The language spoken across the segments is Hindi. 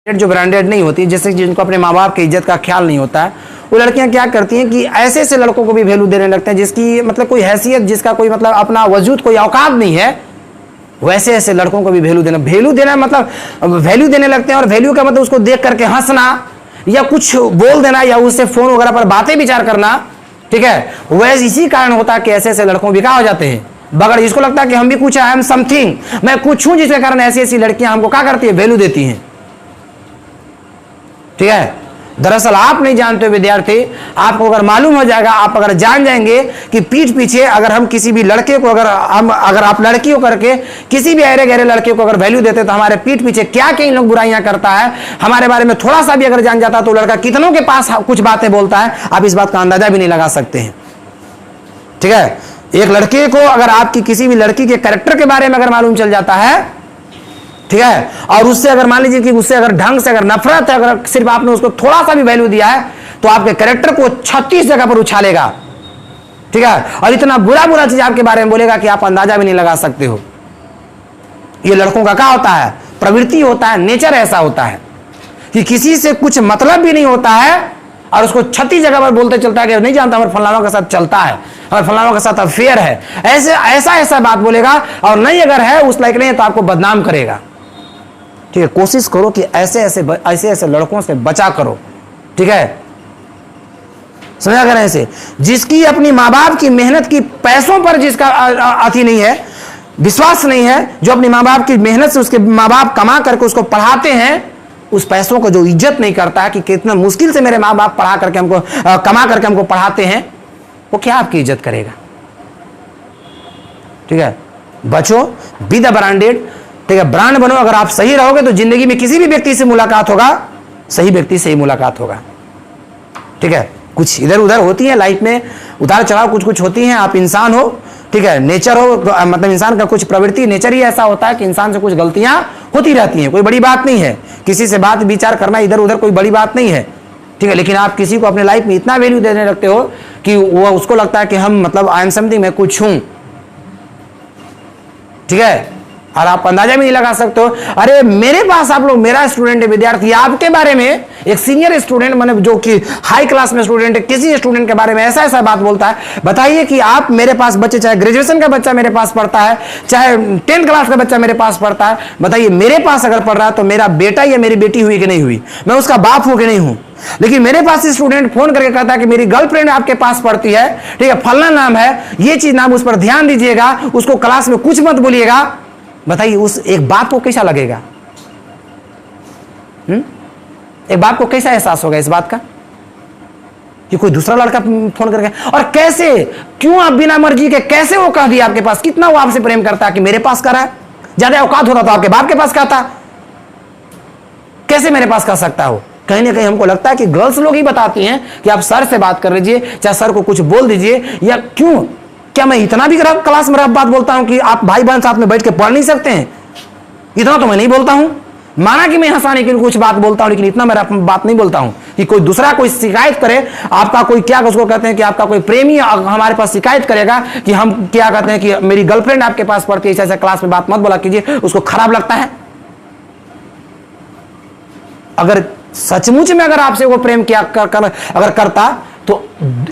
जो ब्रांडेड नहीं होती, जैसे जिनको अपने माँ बाप की इज्जत का ख्याल नहीं होता है, वो लड़कियां क्या करती हैं कि ऐसे ऐसे लड़कों को भी वैल्यू देने लगते हैं जिसकी मतलब कोई हैसियत, जिसका कोई मतलब अपना वजूद, कोई औकात नहीं है, वैसे ऐसे लड़कों को भी वैल्यू देना मतलब वैल्यू देने लगते हैं। और वैल्यू का मतलब उसको देख करके हंसना या कुछ बोल देना या उससे फोन वगैरह पर बातें विचार करना, ठीक है। वैसे इसी कारण होता है कि ऐसे ऐसे लड़कों बिका हो जाते हैं बगैर, जिसको लगता है कि हम भी कुछ, आई एम समथिंग, मैं कुछ हूं, जिसके कारण ऐसी ऐसी लड़कियां हमको क्या करती है, वैल्यू देती हैं, ठीक है। दरअसल आप नहीं जानते हो विद्यार्थी, आपको अगर मालूम हो जाएगा, आप अगर जान जाएंगे कि पीठ पीछे अगर हम किसी भी लड़के को अगर आप लड़की हो करके किसी भी अरे गहरे लड़के को अगर वैल्यू देते तो हमारे पीठ पीछे क्या क्या इन लोग बुराइयां करता है, हमारे बारे में थोड़ा सा भी अगर जान जाता तो लड़का कितनों के पास कुछ बातें बोलता है, आप इस बात का अंदाजा भी नहीं लगा सकते हैं, ठीक है। एक लड़के को अगर आपकी किसी भी लड़की के कैरेक्टर के बारे में अगर मालूम चल जाता है, ठीक है, और उससे अगर मान लीजिए कि उससे अगर ढंग से अगर नफरत है, अगर सिर्फ आपने उसको थोड़ा सा भी वैल्यू दिया है तो आपके कैरेक्टर को 36 जगह पर उछालेगा, ठीक है, और इतना बुरा बुरा चीज आपके बारे में बोलेगा कि आप अंदाजा भी नहीं लगा सकते हो। ये लड़कों का क्या होता है, प्रवृत्ति होता है, नेचर ऐसा होता है कि किसी से कुछ मतलब भी नहीं होता है और उसको 36 जगह पर बोलते चलता है कि नहीं जानता हमारे फलानों के साथ चलता है, हमारे फलानों के साथ अफेयर है, ऐसा बात बोलेगा, और नहीं अगर है उस लायक नहीं है तो आपको बदनाम करेगा, ठीक है। कोशिश करो कि ऐसे ऐसे लड़कों से बचा करो, ठीक है, समझा करें। ऐसे जिसकी अपनी माँ बाप की मेहनत की पैसों पर जिसका अति नहीं है, विश्वास नहीं है, जो अपनी माँ बाप की मेहनत से उसके माँ बाप कमा करके उसको पढ़ाते हैं, उस पैसों को जो इज्जत नहीं करता है कि कितना मुश्किल से मेरे माँ बाप पढ़ा करके हमको कमा करके हमको पढ़ाते हैं, वो क्या आपकी इज्जत करेगा, ठीक है। बचो, बी द ब्रांडेड, ठीक है, ब्रांड बनो। अगर आप सही रहोगे तो जिंदगी में किसी भी व्यक्ति से मुलाकात होगा, सही व्यक्ति से ही मुलाकात होगा, ठीक है। कुछ इधर उधर होती है लाइफ में, उतार चढ़ाव कुछ कुछ होती हैं, आप इंसान हो, ठीक है, नेचर हो, मतलब इंसान का कुछ प्रवृत्ति नेचर ही ऐसा होता है कि इंसान से कुछ गलतियां होती रहती हैं, कोई बड़ी बात नहीं है, किसी से बात विचार करना इधर उधर कोई बड़ी बात नहीं है, ठीक है। लेकिन आप किसी को अपने लाइफ में इतना वैल्यू देने लगते हो कि वो उसको लगता है कि हम मतलब आई एम समथिंग, मैं कुछ हूं, ठीक है, और आप अंदाजा भी नहीं लगा सकते हो। अरे मेरे पास आप लोग, मेरा स्टूडेंट है, विद्यार्थी, आपके बारे में एक सीनियर स्टूडेंट, मैंने जो कि हाई क्लास में स्टूडेंट है, किसी स्टूडेंट के बारे में ऐसा बात बोलता है, बताइए कि आप मेरे पास बच्चे, चाहे ग्रेजुएशन का बच्चा मेरे पास पढ़ता है, चाहे 10th क्लास का बच्चा मेरे पास पढ़ता है, बताइए मेरे पास अगर पढ़ रहा है तो मेरा बेटा या मेरी बेटी हुई कि नहीं हुई, मैं उसका बाप हूं कि नहीं हूं। लेकिन मेरे पास स्टूडेंट फोन करके कहता है कि मेरी गर्लफ्रेंड आपके पास पढ़ती है, ठीक है, फलना नाम है, ये चीज नाम, उस पर ध्यान दीजिएगा, उसको क्लास में कुछ मत बोलिएगा। बताइए उस एक बाप को कैसा लगेगा, एक बाप को कैसा एहसास होगा इस बात का कि कोई दूसरा लड़का फोन करके, और कैसे, क्यों आप बिना मर्जी के कैसे वो कह दिया आपके पास, कितना वो आपसे प्रेम करता है कि मेरे पास करा है, ज्यादा औकात होता तो आपके बाप के पास कहता, कैसे मेरे पास कह सकता हो। कहीं ना कहीं हमको लगता है कि गर्ल्स लोग ही बताती हैं कि आप सर से बात कर लीजिए, चाहे सर को कुछ बोल दीजिए, या क्यों, क्या मैं इतना भी क्लास में रफ बात बोलता हूं कि आप भाई बहन साथ में बैठ के पढ़ नहीं सकते हैं, इतना तो मैं नहीं बोलता हूं। माना कि मैं हंसाने के लिए कुछ बात बोलता हूं, लेकिन इतना मैं बात नहीं बोलता हूं कि कोई दूसरा कोई शिकायत करे, आपका कोई क्या उसको कहते हैं कि आपका कोई प्रेमी हमारे पास शिकायत करेगा कि हम क्या कहते हैं कि मेरी गर्लफ्रेंड आपके पास पढ़ती है, ऐसा क्लास में बात मत बोला कीजिए, उसको खराब लगता है। अगर सचमुच में अगर आपसे वो प्रेम किया अगर करता तो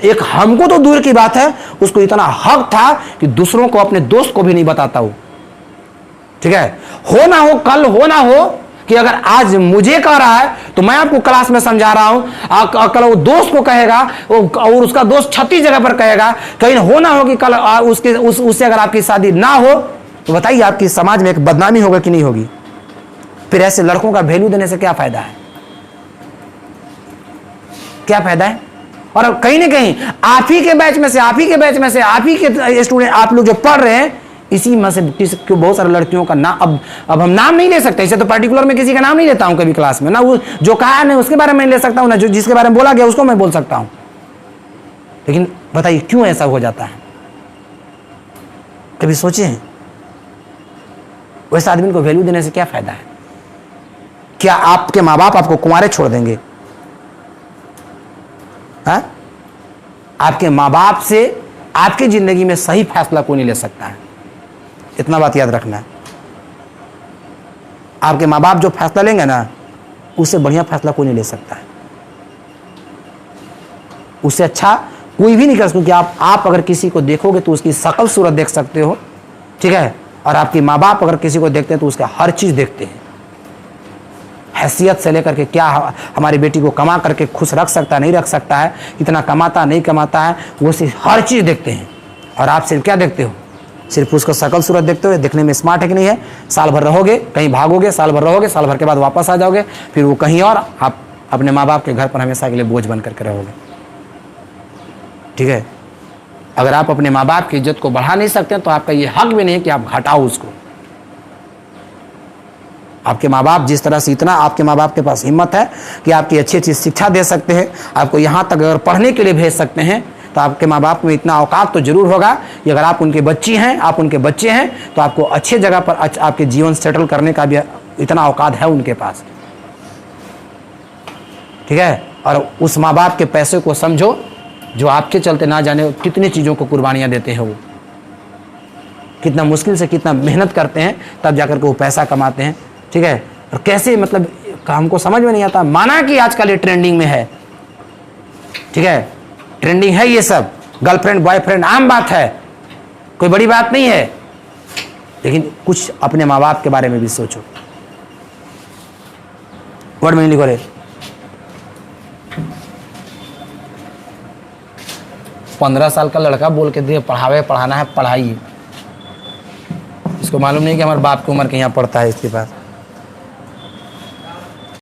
एक हमको तो दूर की बात है, उसको इतना हक था कि दूसरों को, अपने दोस्त को भी नहीं बताता हो, ठीक है। हो ना हो, कल हो ना हो कि अगर आज मुझे कह रहा है तो मैं आपको क्लास में समझा रहा हूं, कल वो दोस्त को कहेगा और उसका दोस्त 36 जगह पर कहेगा, कहीं हो ना हो कि कल उससे अगर आपकी शादी ना हो तो बताइए आपकी समाज में एक बदनामी होगा कि नहीं होगी। फिर ऐसे लड़कों का वैल्यू देने से क्या फायदा है, क्या फायदा है। और कहीं ना कहीं आप ही के बैच में से आप ही के स्टूडेंट, आप लोग जो पढ़ रहे हैं, इसी में से बहुत सारे लड़कियों का नाम, अब हम नाम नहीं ले सकते, इसे तो पर्टिकुलर में किसी का नाम नहीं लेता हूं कभी क्लास में, ना वो जो कहा है उसके बारे में ले सकता हूं, ना जो जिसके बारे में बोला गया उसको मैं बोल सकता हूं। लेकिन बताइए क्यों ऐसा हो जाता है, कभी सोचे हैं। वैसे आदमी को वैल्यू देने से क्या फायदा है। क्या आपके माँ बाप आपको कुंवारे छोड़ देंगे? हा? आपके माँ बाप से आपकी जिंदगी में सही फैसला कोई नहीं ले सकता है, इतना बात याद रखना है। आपके माँ बाप जो फैसला लेंगे ना, उससे बढ़िया फैसला कोई नहीं ले सकता है, उससे अच्छा कोई भी नहीं कर सकता। क्योंकि आप अगर किसी को देखोगे तो उसकी शकल सूरत देख सकते हो, ठीक है, और आपके माँ बाप अगर किसी को देखते हैं तो उसका हर चीज़ देखते हैं, हैसियत से लेकर के क्या हमारी बेटी को कमा करके खुश रख सकता है, नहीं रख सकता है, कितना कमाता नहीं कमाता है, वो सिर्फ हर चीज़ देखते हैं। और आप सिर्फ क्या देखते हो? सिर्फ उसको शकल सूरत देखते हो, देखने में स्मार्ट है कि नहीं है, साल भर रहोगे, कहीं भागोगे, साल भर रहोगे, साल भर के बाद वापस आ जाओगे, फिर वो कहीं और, आप अपने माँ बाप के घर पर हमेशा के लिए बोझ बन करके रहोगे, ठीक है। अगर आप अपने माँ बाप की इज्जत को बढ़ा नहीं सकते तो आपका ये हक भी नहीं है कि आप घटाओ उसको। आपके माँ बाप जिस तरह से, इतना आपके माँ बाप के पास हिम्मत है कि आपकी अच्छी अच्छी शिक्षा दे सकते हैं, आपको यहाँ तक अगर पढ़ने के लिए भेज सकते हैं, तो आपके माँ बाप में इतना औकात तो जरूर होगा कि अगर आप उनके बच्ची हैं, आप उनके बच्चे हैं, तो आपको अच्छे जगह पर आपके जीवन सेटल करने का भी इतना औकात है उनके पास, ठीक है। और उस माँ बाप के पैसे को समझो जो आपके चलते ना जाने कितनी चीज़ों को कुर्बानियाँ देते हैं, वो कितना मुश्किल से कितना मेहनत करते हैं तब जाकर के वो पैसा कमाते हैं, ठीक है। और कैसे, मतलब हमको समझ में नहीं आता। माना कि आजकल ये ट्रेंडिंग में है, ठीक है, ट्रेंडिंग है ये सब, गर्लफ्रेंड बॉयफ्रेंड आम बात है, कोई बड़ी बात नहीं है, लेकिन कुछ अपने माँ बाप के बारे में भी सोचो। वर्ड में लिखो रे, 15 साल का लड़का बोल के दिए पढ़ाना है, पढ़ाइए। इसको मालूम नहीं कि हमारे बाप की उम्र के यहाँ पढ़ता है इसके पास।